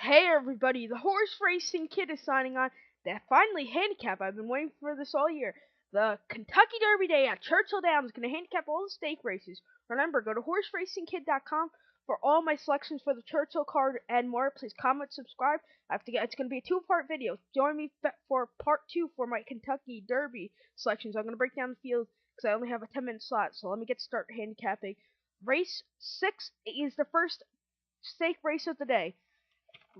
Hey everybody, the Horse Racing Kid is signing on. That finally handicap. I've been waiting for this all year. The Kentucky Derby Day at Churchill Downs is going to handicap all the stake races. Remember, go to horseracingkid.com for all my selections for the Churchill card and more. Please comment, subscribe. It's going to be a two-part video. Join me for part 2 for my Kentucky Derby selections. I'm going to break down the field because I only have a 10-minute slot. So let me get started handicapping. Race 6 is the first stake race of the day.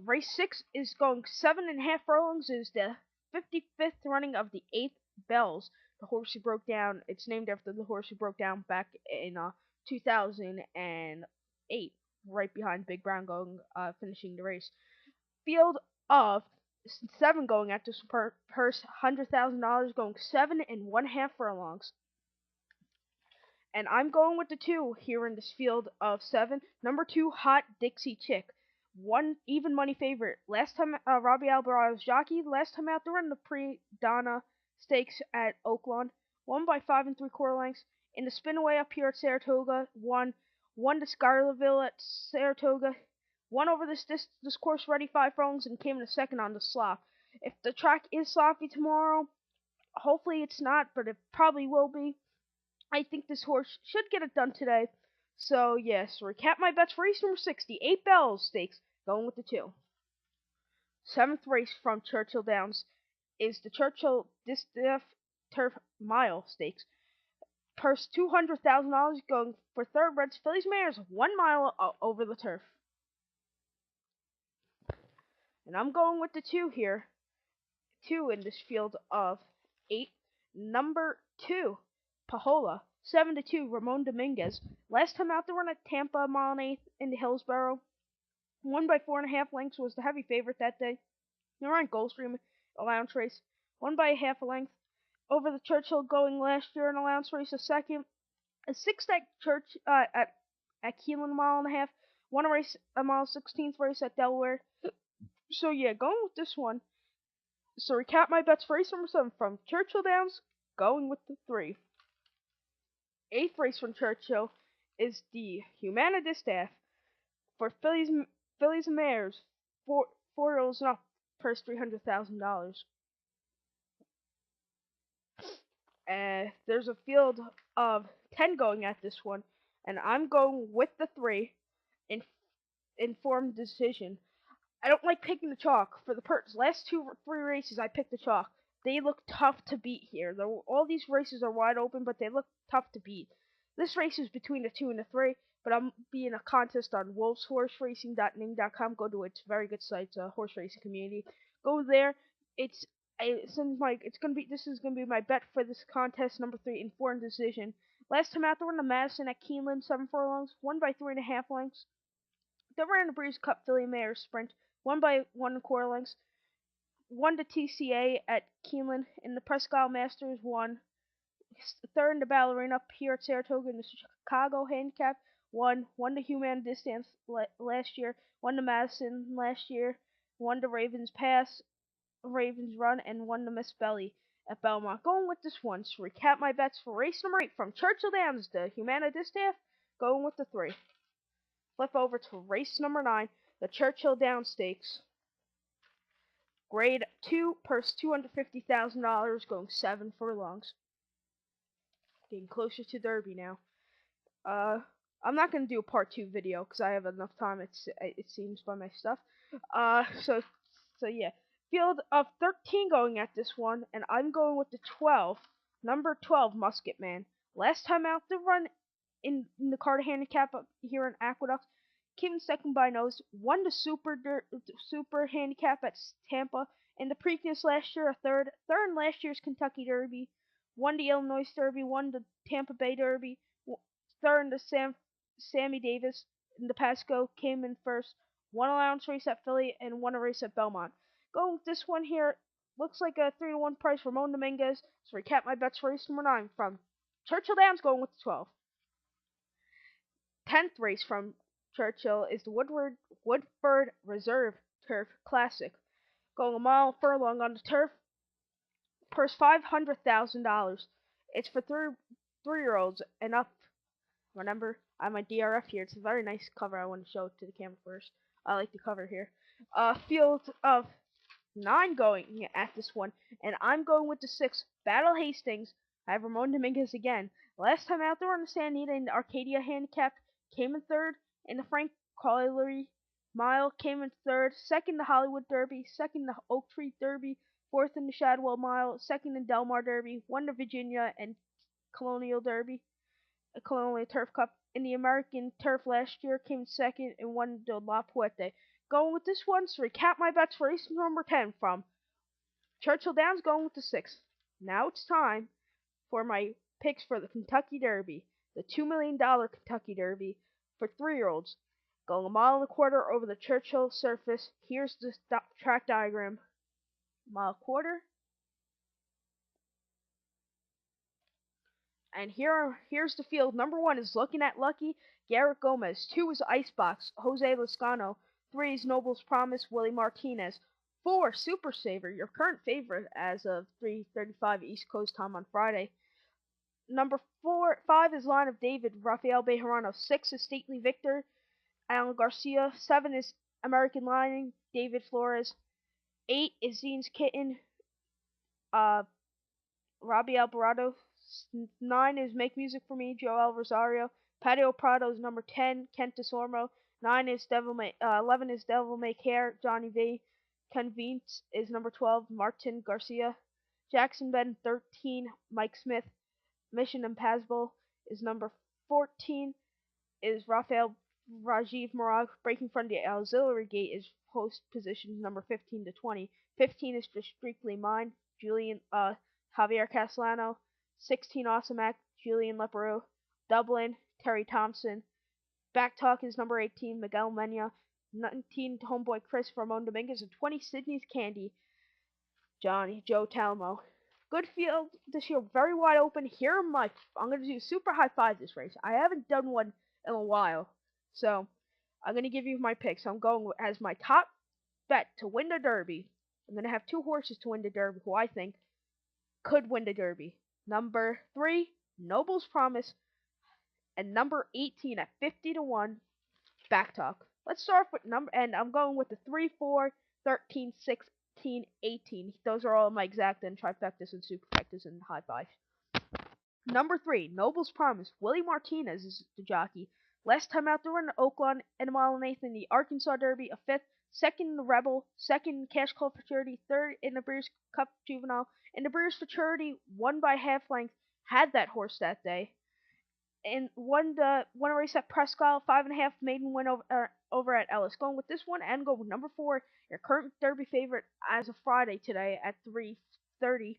Race 6 is going 7.5 furlongs. Is the 55th running of the 8th Bells. The horse who broke down. It's named after the horse who broke down back in 2008, right behind Big Brown, finishing the race. Field of 7 going at this purse $100,000, going 7.5 furlongs. And I'm going with the 2 here in this field of 7. Number 2, Hot Dixie Chick. One even money favorite. Last time Robbie Alvarado's jockey. Last time out there in the pre-Donna Stakes at Oaklawn. Won by 5 3/4 lengths. In the spin-away up here at Saratoga. Won to Schuylerville at Saratoga. Won over this course ready 5 furlongs and came in a second on the slop. If the track is sloppy tomorrow, hopefully it's not, but it probably will be. I think this horse should get it done today. So, yes, recap my bets for race number 60. 8 Bells Stakes, going with the 2. 7th race from Churchill Downs is the Churchill Distaff Turf Mile Stakes. Purse $200,000, going for thoroughbreds fillies mares 1 mile over the turf. And I'm going with the 2 here. 2 in this field of 8. Number 2, Pajola. 7-2, Ramon Dominguez. Last time out there were at Tampa, mile and 1/8 in Hillsborough. Won by 4.5 lengths, was the heavy favorite that day. They were on Gulfstream allowance race. Won by 1/2 length. Over the Churchill going last year in allowance race, a 6th at Church at Keeneland, mile and 1/2. Won a mile 16th race at Delaware. So yeah, going with this one. So recap my bets for race number 7 from Churchill Downs, going with the 3. 8th race from Churchill is the Humana Distaff for fillies and mares, 4-year-olds and up, purse $300,000. There's a field of 10 going at this one, and I'm going with the 3 in informed decision. I don't like picking the chalk for the purse. Last 3 races I picked the chalk. They look tough to beat here. All these races are wide open, but they look tough to beat. This race is between the 2 and the 3, but I'm being a contest on wolfshorseracing.ning.com. Go to its very good site, horse racing community. Go there. This is gonna be my bet for this contest, number 3, informed decision. Last time out there in the Madison at Keeneland, 7 furlongs, won by 3.5 lengths. Then ran the Breeze Cup Filly Mare Sprint, won by 1 1/4 lengths. Won to TCA at Keeneland in the Presque Isle Masters. Won 3rd in the Ballerina up here at Saratoga in the Chicago Handicap. Won the Humana Distance last year. Won the Madison last year. Won the Ravens Pass, Ravens Run, and won the Miss Belly at Belmont. Going with this one. So recap my bets for race number 8 from Churchill Downs, the Humana Distaff, going with the 3. Flip over to race number 9, the Churchill Downs Stakes. Grade 2, purse $250,000, going 7 furlongs. Getting closer to Derby now. I'm not gonna do a part 2 video because I have enough time. It seems by my stuff. So yeah, field of 13 going at this one, and I'm going with the 12, number 12, Musket Man. Last time out the run in the Carter Handicap up here in Aqueduct, came in second by nose. Won the Super Handicap at Tampa. In the Preakness last year, a third in last year's Kentucky Derby. Won the Illinois Derby. Won the Tampa Bay Derby. Third in the Sammy Davis. In the Pasco, came in first. Won allowance race at Philly and won a race at Belmont. Going with this one here, looks like a 3-1 price for Ramon Dominguez. So recap my bets for race number 9 from Churchill Downs, going with the 12. 10th race from Churchill is the Woodford Reserve Turf Classic. Going a mile furlong on the turf. Purse $500,000. It's for 3-year-olds and up. Remember, I have my DRF here. It's a very nice cover. I want to show it to the camera first. I like the cover here. Field of 9 going at this one, and I'm going with the 6. Battle Hastings. I have Ramon Dominguez again. Last time out there on the Santa Anita in the Arcadia Handicap, came in 3rd in the Frank Colliery Mile, came in 3rd, 2nd the Hollywood Derby, 2nd the Oak Tree Derby, 4th in the Shadwell Mile, 2nd in Del Mar Derby, 1 the Virginia and Colonial Derby, a Colonial Turf Cup. In the American Turf last year, came 2nd and won the La Puente. Going with this one to recap my bets for race number 10 from Churchill Downs, going with the 6. Now it's time for my picks for the Kentucky Derby, the $2 million Kentucky Derby for 3-year-olds. Going a mile and a quarter over the Churchill surface. Here's the track diagram. Mile quarter. And here's the field. Number 1 is Looking at Lucky, Garrett Gomez. 2 is Icebox, Jose Lascano. 3 is Noble's Promise, Willie Martinez. 4, Super Saver, your current favorite as of 3:35 East Coast time on Friday. Number 5 is Line of David, Rafael Bejarano. 6 is Stately Victor, Alan Garcia. 7 is American Lining, David Flores. 8 is Zine's Kitten, Robbie Alvarado. 9 is Make Music for Me, Joel Rosario. Patio Prado is number 10, Kent DeSormo. 11 is Devil May Care, Johnny V. Convenience is number 12, Martin Garcia. Jackson Bend 13, Mike Smith. Mission Impossible is number 14, is Rafael Rajiv Morag. Breaking from the Auxiliary Gate is post positions number 15 to 20. 15 is Just Strictly Mine, Javier Castellano. 16 Awesome Act, Julian Leperoux. Dublin, Terry Thompson. Back Talk is number 18, Miguel Mena. 19 Homeboy Chris, Ramon Dominguez. And 20 Sydney's Candy, Joe Talmo. Good field this year, very wide open. Here are I'm going to do super high 5 this race. I haven't done one in a while, so I'm going to give you my picks. I'm going as my top bet to win the Derby. I'm going to have 2 horses to win the Derby who I think could win the Derby. Number 3, Noble's Promise, and number 18 at 50 to 1, Back Talk. Let's start with and I'm going with the 3, 4, 13, 16, 18. Those are all my exact and trifectas and superfectas and high 5. Number 3, Noble's Promise. Willie Martinez is the jockey. Last time out there in Oakland and a mile and 8th in the Arkansas Derby, a 5th, 2nd in the Rebel, 2nd in Cash Call Futurity, 3rd in the Breeders' Cup Juvenile. In the Breeders' Futurity, won by half length, had that horse that day. And won a race at Prescott, 5.5 maiden win over at Ellis. Going with this one and go with number 4, your current Derby favorite as of Friday today at 3:30.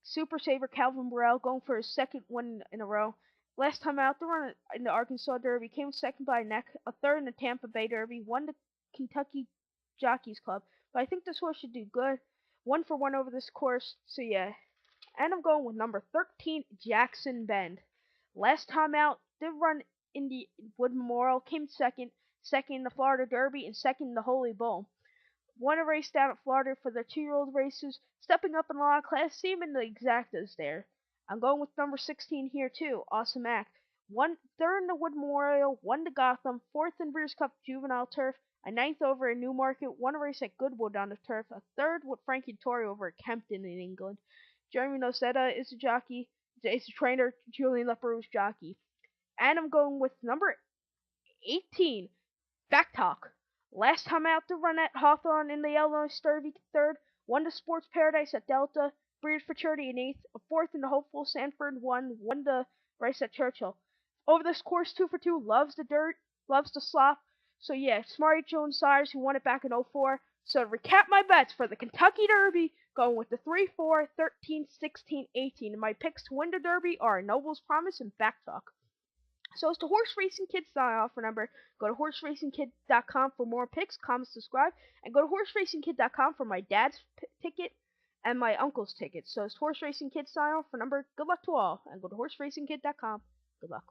Super Saver Calvin Burrell going for his 2nd win in a row. Last time out there in the Arkansas Derby, came 2nd by a neck, a 3rd in the Tampa Bay Derby, won the Kentucky Jockeys Club. But I think this horse should do good. 1 for 1 over this course, so yeah. And I'm going with number 13, Jackson Bend. Last time out, did run in the Wood Memorial, came 2nd in the Florida Derby, and 2nd in the Holy Bull. Won a race down at Florida for the 2-year-old races, stepping up in a lot of class, seeming the exactas there. I'm going with number 16 here too, Awesome Act. 3rd in the Wood Memorial, 1 to Gotham, 4th in Breeders' Cup Juvenile Turf, a 9th over in Newmarket, 1 race at Goodwood on the turf, a 3rd with Frankie Torrey over at Kempton in England. Jeremy Noceda is a jockey, is a trainer, Julian Leperoux's jockey. And I'm going with number 18, Back Talk. Last time out to run at Hawthorne in the Illinois Derby, 3rd, 1 to Sports Paradise at Delta, Breeders' Futurity in 8th, a 4th in the Hopeful Sanford, 1 to race at Churchill. Over this course, 2 for 2, loves the dirt, loves the slop. So yeah, Smarty Jones Sires, who won it back in 04. So to recap my bets for the Kentucky Derby, going with the 3, 4, 13, 16, 18. And my picks to win the Derby are Noble's Promise and Back Talk. So it's the Horse Racing Kid sign off. Remember, go to horseracingkid.com for more picks, comment, subscribe, and go to horseracingkid.com for my dad's ticket and my uncle's ticket. So it's Horse Racing Kid sign off. Remember, good luck to all, and go to horseracingkid.com. Good luck.